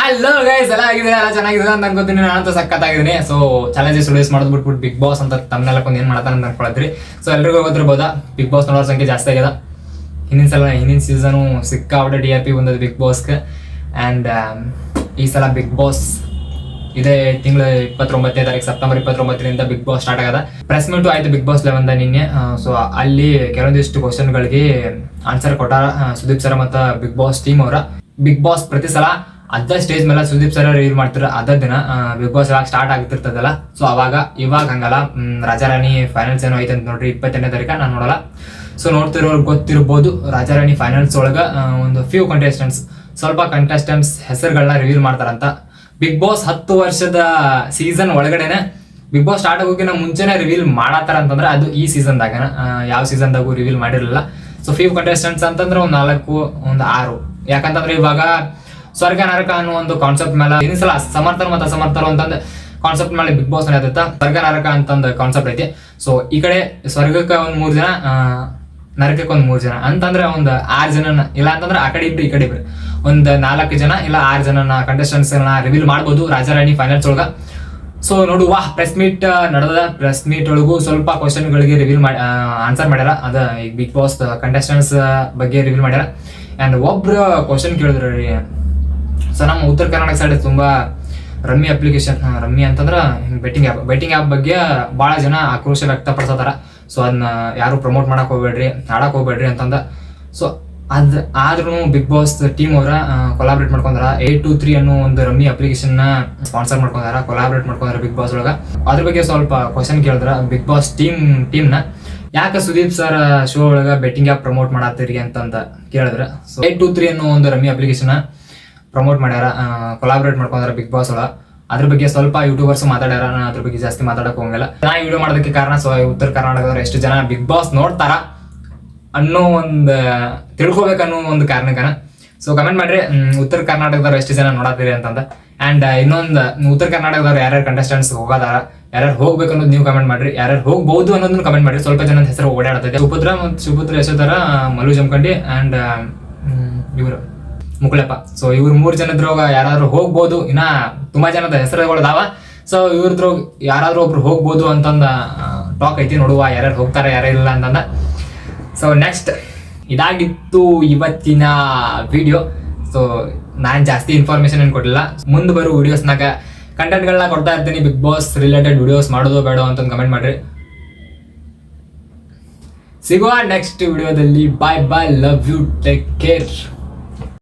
Hello guys, ಎಲ್ಲ ಆಗಿದ್ರೆ ಎಲ್ಲ ಚೆನ್ನಾಗಿದೆ ಅಂತ ಅನ್ಕೋತೀನಿ. ನಾನಂತೂ ಸಕ್ಕತ್ತಾಗಿದ್ದೀನಿ. ಸೊ ಚಾಲೆಂಜಸ್ ವಿಡಿಯೋಸ್ ಮಾಡೋದು ಬಿಟ್ಬಿಟ್ಟು ಬಿಗ್ ಬಾಸ್ ಅಂತ ತಮ್ಮನೆಲ್ಲ ಏನ್ ಮಾಡ್ತಾನೆ ಅಂತ ಅನ್ಕೊಳತ್ರಿ. ಸೊ ಎಲ್ರಿಗೂ ಗೊತ್ತಿರ್ಬೋದಾ, ಬಿಗ್ ಬಾಸ್ ನೋಡೋರ ಸಂಖ್ಯೆ ಜಾಸ್ತಿ ಆಗ್ಯದ. ಹಿಂದಿನ ಸೀಸನು ಸಿಕ್ಕಾಬಿಟ್ಟೆ TRP ಬಂದದ್ದು ಬಿಗ್ ಬಾಸ್ಗೆ. ಆ್ಯಂಡ್ ಈ ಸಲ ಬಿಗ್ ಬಾಸ್ ಇದೇ ತಿಂಗಳು 29ನೇ ತಾರೀಕು ಸೆಪ್ಟೆಂಬರ್ 29ರಿಂದ ಬಿಗ್ ಬಾಸ್ ಸ್ಟಾರ್ಟ್ ಆಗದ. ಪ್ರೆಸ್ ಮೀಟು ಆಯ್ತು ಬಿಗ್ ಬಾಸ್ 11 ನಿನ್ನೆ. ಸೊ ಅಲ್ಲಿ ಕೆಲವೊಂದಿಷ್ಟು ಕ್ವಶನ್ಗಳಿಗೆ ಆನ್ಸರ್ ಕೊಟ್ಟಾರ ಸುದೀಪ್ ಸರ್ ಮತ್ತು ಬಿಗ್ ಬಾಸ್ ಟೀಮ್ ಅವರ. ಬಿಗ್ ಬಾಸ್ ಪ್ರತಿ ಸಲ ಅದ ಸ್ಟೇಜ್ ಮೇಲೆ ಸುದೀಪ್ ಸರ್ ರಿವೀಲ್ ಮಾಡ್ತಾರೆ. ಅದ ದಿನ ಬಿಗ್ ಬಾಸ್ ಯಾವಾಗ ಸ್ಟಾರ್ಟ್ ಆಗ್ತಿರ್ತದಲ್ಲ, ಸೊ ಇವಾಗ ಹಂಗಲ್ಲ. ರಾಜಾರಾಣಿ ಫೈನಲ್ಸ್ ಏನೋ ಐತೆ ಅಂತ ನೋಡ್ರಿ, 28ನೇ ತಾರೀಕು. ನಾನು ನೋಡಲ್ಲ. ಸೊ ನೋಡ್ತಿರೋರ್ಗೆ ಗೊತ್ತಿರ್ಬೋದು, ರಾಜಾರಾಣಿ ಫೈನಲ್ಸ್ ಒಳಗೆ ಒಂದು ಫ್ಯೂ ಸ್ವಲ್ಪ ಕಂಟೆಸ್ಟೆಂಟ್ಸ್ ಹೆಸರುಗಳನ್ನ ರಿವೀಲ್ ಮಾಡ್ತಾರಂತ. ಬಿಗ್ ಬಾಸ್ 10 ವರ್ಷದ ಸೀಸನ್ ಒಳಗಡೆನೆ ಬಿಗ್ ಬಾಸ್ ಸ್ಟಾರ್ಟ್ ಆಗೋಕಿನ ಮುಂಚೆನೆ ರಿವೀಲ್ ಮಾಡತ್ತಾರ ಅಂತಂದ್ರೆ ಅದು ಈ ಸೀಸನ್ದಾಗ. ಯಾವ ಸೀಸನ್ದಾಗೂ ರಿವೀಲ್ ಮಾಡಿರಲಿಲ್ಲ. ಸೊ ಫ್ಯೂ ಕಂಟೆಸ್ಟೆಂಟ್ಸ್ ಅಂತಂದ್ರೆ ಒಂದು 4, ಒಂದು 6. ಯಾಕಂತಂದ್ರೆ ಇವಾಗ ಸ್ವರ್ಗ ನರಕ ಅನ್ನೋ ಒಂದು ಕಾನ್ಸೆಪ್ಟ್ ಮೇಲೆ ಇನ್ನೊಂದ್ಸಲ ಸಮರ್ಥರು ಮತ್ತು ಅಸಮರ್ಥರು ಅಂತಂದು ಕಾನ್ಸೆಪ್ಟ್ ಮೇಲೆ ಬಿಗ್ ಬಾಸ್ ನಡೆಯುತ್ತ. ಸ್ವರ್ಗ ನರಕ ಅಂತಂದು ಕಾನ್ಸೆಪ್ಟ್ ಐತಿ. ಸೊ ಈ ಕಡೆ ಸ್ವರ್ಗಕ್ಕೆ ಒಂದು 3 ಜನ, ನರಕಕ್ಕೆ ಒಂದು 3 ಜನ ಅಂತಂದ್ರೆ ಒಂದು 6 ಜನನ, ಇಲ್ಲ ಅಂತಂದ್ರೆ ಆ ಕಡೆ ಇಬ್ರು ಈ ಕಡೆ ಇಬ್ರು, ಒಂದು 4 ಜನ ಇಲ್ಲ 6 ಜನನ ಕಂಟೆಸ್ಟೆಂಟ್ಸ್ ರಿವೀಲ್ ಮಾಡ್ಬೋದು ರಾಜಾರಾಣಿ ಫೈನಲ್ಸ್ ಒಳಗ. ಸೊ ನೋಡುವ, ಪ್ರೆಸ್ ಮೀಟ್ ನಡೆದ. ಪ್ರೆಸ್ ಮೀಟ್ ಒಳಗೂ ಸ್ವಲ್ಪ ಕ್ವಶನ್ಗಳಿಗೆ ರಿವೀಲ್ ಮಾಡಿ ಆನ್ಸರ್ ಮಾಡ್ಯಾರ. ಅದ ಈಗ ಬಿಗ್ ಬಾಸ್ ಕಂಟೆಸ್ಟೆಂಟ್ಸ್ ಬಗ್ಗೆ ರಿವೀಲ್ ಮಾಡ್ಯಾರ. ಆ್ಯಂಡ್ ಒಬ್ರು ಕ್ವಶನ್ ಕೇಳಿದ್ರು ರೀ. ಸೊ ನಮ್ಮ ಉತ್ತರ ಕರ್ನಾಟಕ ಸೈಡ್ ತುಂಬಾ ರಮ್ಮಿ ಅಪ್ಲಿಕೇಶನ್, ರಮ್ಮಿ ಅಂತಂದ್ರೆ ಬೆಟ್ಟಿಂಗ್ ಆ್ಯಪ್ ಬಗ್ಗೆ ಭಾಳ ಜನ ಆಕ್ರೋಶ ವ್ಯಕ್ತಪಡಿಸತಾರ. ಸೊ ಅದನ್ನ ಯಾರು ಪ್ರಮೋಟ್ ಮಾಡಕ್ ಹೋಗ್ಬೇಡ್ರಿ, ಆಡಕ್ ಹೋಗ್ಬೇಡ್ರಿ ಅಂತಂದ. ಸೊ ಆದ್ರೂ ಬಿಗ್ ಬಾಸ್ ಟೀಮ್ ಅವರ ಕೊಲಾಬ್ರೇಟ್ ಮಾಡ್ಕೊಂಡಾರ. 823 ಅನ್ನೋ ಒಂದು ರಮ್ಮಿ ಅಪ್ಲಿಕೇಶನ್ ನ ಸ್ಪಾನ್ಸರ್ ಮಾಡ್ಕೊಂಡಾರ, ಕೊಲಾಬ್ರೇಟ್ ಮಾಡ್ಕೊಂಡಾರ ಬಿಗ್ ಬಾಸ್ ಒಳಗ. ಅದ್ರ ಬಗ್ಗೆ ಸ್ವಲ್ಪ ಕ್ವಶನ್ ಕೇಳಿದ್ರ ಬಿಗ್ ಬಾಸ್ ಟೀಮ್ನ. ಯಾಕೆ ಸುದೀಪ್ ಸರ್ ಶೋ ಒಳಗ ಬೆಟ್ಟಿಂಗ್ ಆ್ಯಪ್ ಪ್ರಮೋಟ್ ಮಾಡತ್ತೀರಿ ಅಂತಂದ ಕೇಳಿದ್ರ. ಸೊ 823 ಅನ್ನೋ ಒಂದು ರಮ್ಮಿ ಅಪ್ಲಿಕೇಶನ್ ಪ್ರಮೋಟ್ ಮಾಡ್ಯಾರ, ಕೊಲಾಬ್ರೇಟ್ ಮಾಡ್ಕೊಂಡಾರ ಬಿಗ್ ಬಾಸ್ ಒಳಗ. ಅದ್ರ ಬಗ್ಗೆ ಸ್ವಲ್ಪ ಯೂಟ್ಯೂಬರ್ಸ್ ಮಾತಾಡ್ಯಾರ. ಅದ್ರ ಬಗ್ಗೆ ಜಾಸ್ತಿ ಮಾತಾಡಕ್ ಹೋಗಂಗಿಲ್ಲ. ನಾ ವಿಡಿಯೋ ಮಾಡೋದಕ್ಕೆ ಕಾರಣ, ಸೊ ಉತ್ತರ ಕರ್ನಾಟಕದವ್ರು ಎಷ್ಟು ಜನ ಬಿಗ್ ಬಾಸ್ ನೋಡ್ತಾರ ಅನ್ನೋ ಒಂದು ತಿಳ್ಕೊಬೇಕನ್ನೋ ಒಂದು ಕಾರಣಕ್ಕನ. ಸೊ ಕಮೆಂಟ್ ಮಾಡ್ರಿ, ಉತ್ತರ ಕರ್ನಾಟಕದವ್ರು ಎಷ್ಟು ಜನ ನೋಡತ್ತೀರಿ ಅಂತಂದ. ಆ್ಯಂಡ್ ಇನ್ನೊಂದು, ಉತ್ತರ ಕರ್ನಾಟಕದವ್ರು ಯಾರ್ಯಾರು ಕಂಟೆಸ್ಟೆಂಟ್ಸ್ ಹೋಗೋದಾರ, ಯಾರ್ಯಾರು ಹೋಗ್ಬೇಕು ಅನ್ನೋದು ನೀವು ಕಮೆಂಟ್ ಮಾಡ್ರಿ. ಯಾರ್ಯಾರು ಹೋಗ್ಬಹುದು ಅನ್ನೋದನ್ನ ಕಮೆಂಟ್ ಮಾಡ್ರಿ. ಸ್ವಲ್ಪ ಜನದ ಹೆಸರು ಓಡಾಡ್ತೈತೆ. ಸುಪುತ್ರ ಯಶೋಧರ, ಮಲ್ಲು ಜಮಖಂಡಿ ಆ್ಯಂಡ್ ಇವರು ಮುಕುಳಪ್ಪ. ಸೊ ಇವ್ರು 3 ಜನದ್ರೋಗ ಯಾರಾದ್ರೂ ಹೋಗ್ಬೋದು. ಇನ್ನ ತುಂಬಾ ಜನದ ಹೆಸರುಗಳದಾವ. ಸೊ ಇವ್ರದ್ರೋಗ ಯಾರಾದ್ರೂ ಒಬ್ರು ಹೋಗ್ಬೋದು ಅಂತಂದ ಟಾಕ್ ಐತಿ. ನೋಡುವ ಯಾರ್ಯಾರು ಹೋಗ್ತಾರೆ ಯಾರ್ಯಾರಿಲ್ಲ ಅಂತಂದ. ಸೊ ನೆಕ್ಸ್ಟ್ ಇದಾಗಿತ್ತು ಇವತ್ತಿನ ವಿಡಿಯೋ. ಸೊ ನಾನು ಜಾಸ್ತಿ ಇನ್ಫಾರ್ಮೇಶನ್ ಏನು ಕೊಟ್ಟಿಲ್ಲ. ಮುಂದೆ ಬರೋ ವಿಡಿಯೋಸ್ನಾಗ ಕಂಟೆಂಟ್ಗಳನ್ನ ಕೊಡ್ತಾ ಇರ್ತೀನಿ. ಬಿಗ್ ಬಾಸ್ ರಿಲೇಟೆಡ್ ವಿಡಿಯೋಸ್ ಮಾಡೋದು ಬೇಡ ಅಂತ ಕಮೆಂಟ್ ಮಾಡ್ರಿ. ಸಿಗುವ ನೆಕ್ಸ್ಟ್ ವಿಡಿಯೋದಲ್ಲಿ. ಬಾಯ್ ಬಾಯ್, ಲವ್ ಯು, ಟೇಕ್ ಕೇರ್.